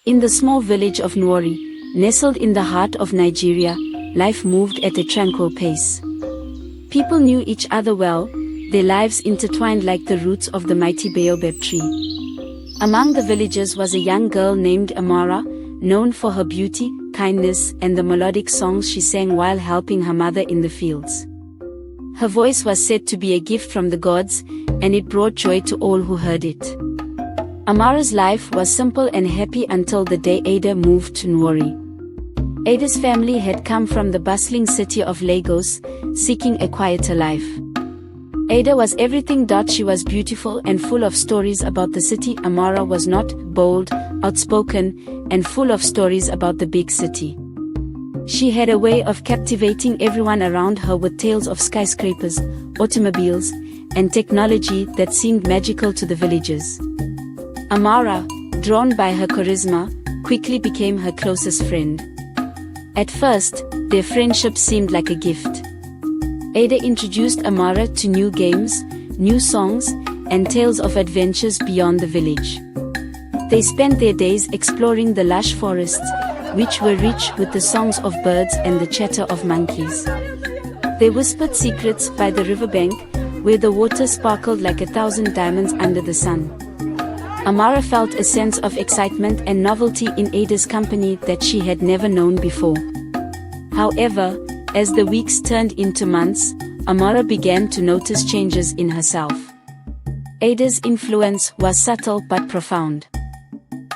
In the small village of Nwori, nestled in the heart of Nigeria, life moved at a tranquil pace. People knew each other well, their lives intertwined like the roots of the mighty baobab tree. Among the villagers was a young girl named Amara, known for her beauty, kindness, and the melodic songs she sang while helping her mother in the fields. Her voice was said to be a gift from the gods, and it brought joy to all who heard it. Amara's life was simple and happy until the day Ada moved to Nwori. Ada's family had come from the bustling city of Lagos, seeking a quieter life. Ada was everything. She was beautiful and full of stories about the city. Amara was not, bold, outspoken, and full of stories about the big city. She had a way of captivating everyone around her with tales of skyscrapers, automobiles, and technology that seemed magical to the villagers. Amara, drawn by her charisma, quickly became her closest friend. At first, their friendship seemed like a gift. Ada introduced Amara to new games, new songs, and tales of adventures beyond the village. They spent their days exploring the lush forests, which were rich with the songs of birds and the chatter of monkeys. They whispered secrets by the riverbank, where the water sparkled like 1,000 diamonds under the sun. Amara felt a sense of excitement and novelty in Ada's company that she had never known before. However, as the weeks turned into months, Amara began to notice changes in herself. Ada's influence was subtle but profound.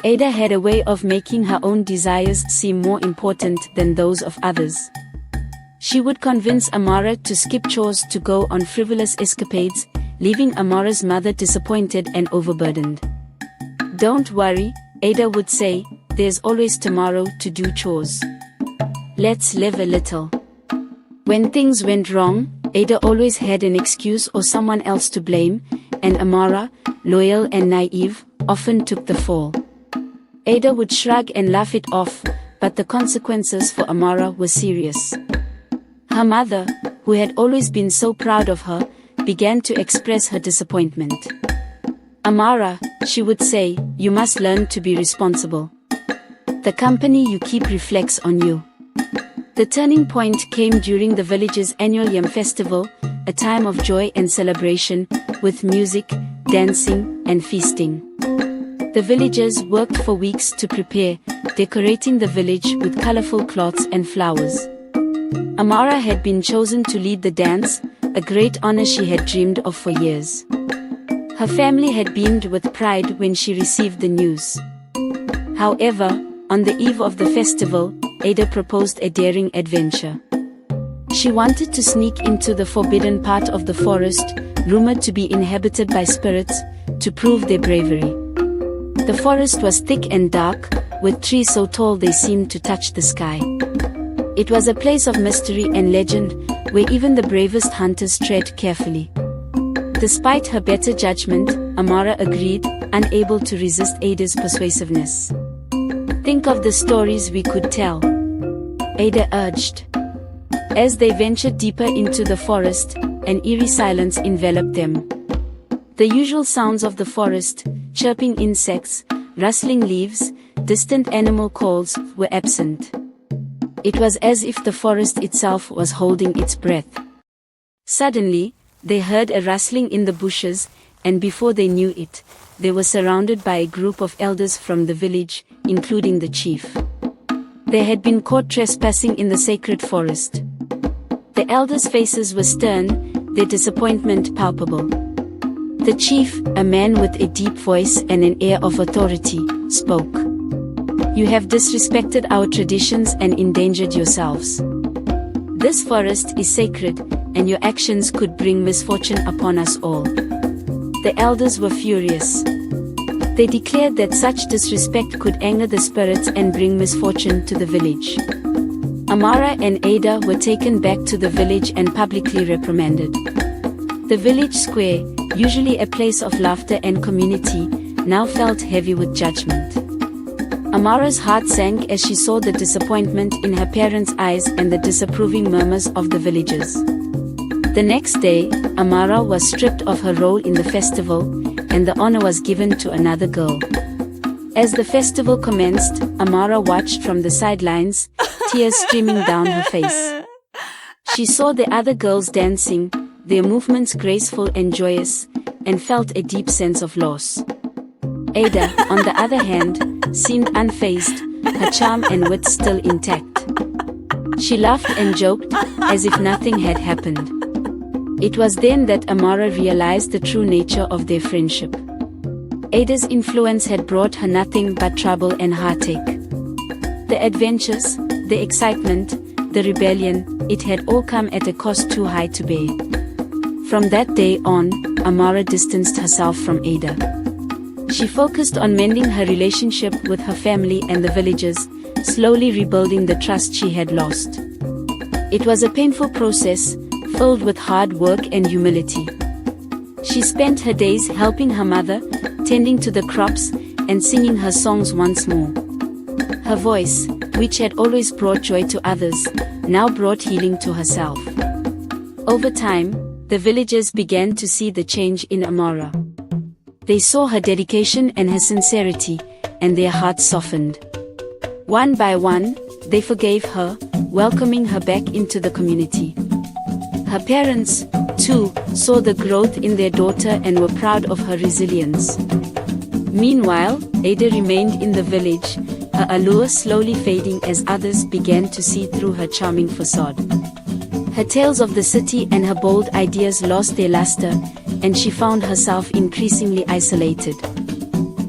Ada had a way of making her own desires seem more important than those of others. She would convince Amara to skip chores to go on frivolous escapades, leaving Amara's mother disappointed and overburdened. "Don't worry," Ada would say, "there's always tomorrow to do chores. Let's live a little." When things went wrong, Ada always had an excuse or someone else to blame, and Amara, loyal and naive, often took the fall. Ada would shrug and laugh it off, but the consequences for Amara were serious. Her mother, who had always been so proud of her, began to express her disappointment. "Amara," she would say, "you must learn to be responsible. The company you keep reflects on you." The turning point came during the village's annual Yam festival, a time of joy and celebration, with music, dancing, and feasting. The villagers worked for weeks to prepare, decorating the village with colorful cloths and flowers. Amara had been chosen to lead the dance, a great honor she had dreamed of for years. Her family had beamed with pride when she received the news. However, on the eve of the festival, Ada proposed a daring adventure. She wanted to sneak into the forbidden part of the forest, rumored to be inhabited by spirits, to prove their bravery. The forest was thick and dark, with trees so tall they seemed to touch the sky. It was a place of mystery and legend, where even the bravest hunters tread carefully. Despite her better judgment, Amara agreed, unable to resist Ada's persuasiveness. "Think of the stories we could tell," Ada urged. As they ventured deeper into the forest, an eerie silence enveloped them. The usual sounds of the forest, chirping insects, rustling leaves, distant animal calls, were absent. It was as if the forest itself was holding its breath. Suddenly, they heard a rustling in the bushes, and before they knew it, they were surrounded by a group of elders from the village, including the chief. They had been caught trespassing in the sacred forest. The elders' faces were stern, their disappointment palpable. The chief, a man with a deep voice and an air of authority, spoke. "You have disrespected our traditions and endangered yourselves. This forest is sacred, and your actions could bring misfortune upon us all." The elders were furious. They declared that such disrespect could anger the spirits and bring misfortune to the village. Amara and Ada were taken back to the village and publicly reprimanded. The village square, usually a place of laughter and community, now felt heavy with judgment. Amara's heart sank as she saw the disappointment in her parents' eyes and the disapproving murmurs of the villagers. The next day, Amara was stripped of her role in the festival, and the honor was given to another girl. As the festival commenced, Amara watched from the sidelines, tears streaming down her face. She saw the other girls dancing, their movements graceful and joyous, and felt a deep sense of loss. Ada, on the other hand, seemed unfazed, her charm and wit still intact. She laughed and joked, as if nothing had happened. It was then that Amara realized the true nature of their friendship. Ada's influence had brought her nothing but trouble and heartache. The adventures, the excitement, the rebellion, it had all come at a cost too high to bear. From that day on, Amara distanced herself from Ada. She focused on mending her relationship with her family and the villagers, slowly rebuilding the trust she had lost. It was a painful process, filled with hard work and humility. She spent her days helping her mother, tending to the crops, and singing her songs once more. Her voice, which had always brought joy to others, now brought healing to herself. Over time, the villagers began to see the change in Amara. They saw her dedication and her sincerity, and their hearts softened. One by one, they forgave her, welcoming her back into the community. Her parents, too, saw the growth in their daughter and were proud of her resilience. Meanwhile, Ada remained in the village, her allure slowly fading as others began to see through her charming facade. Her tales of the city and her bold ideas lost their luster, and she found herself increasingly isolated.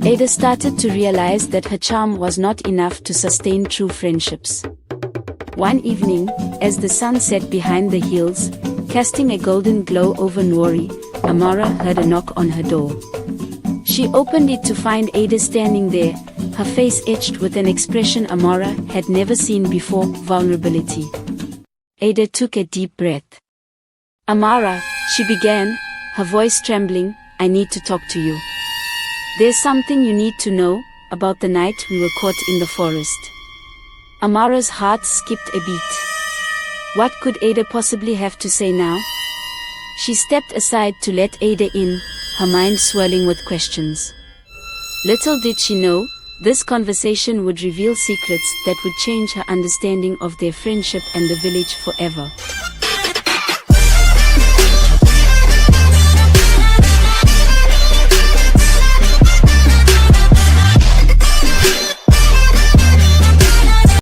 Ada started to realize that her charm was not enough to sustain true friendships. One evening, as the sun set behind the hills, casting a golden glow over Nwari, Amara heard a knock on her door. She opened it to find Ada standing there, her face etched with an expression Amara had never seen before, vulnerability. Ada took a deep breath. "Amara," she began, her voice trembling, "I need to talk to you. There's something you need to know about the night we were caught in the forest." Amara's heart skipped a beat. What could Ada possibly have to say now? She stepped aside to let Ada in, her mind swirling with questions. Little did she know, this conversation would reveal secrets that would change her understanding of their friendship and the village forever.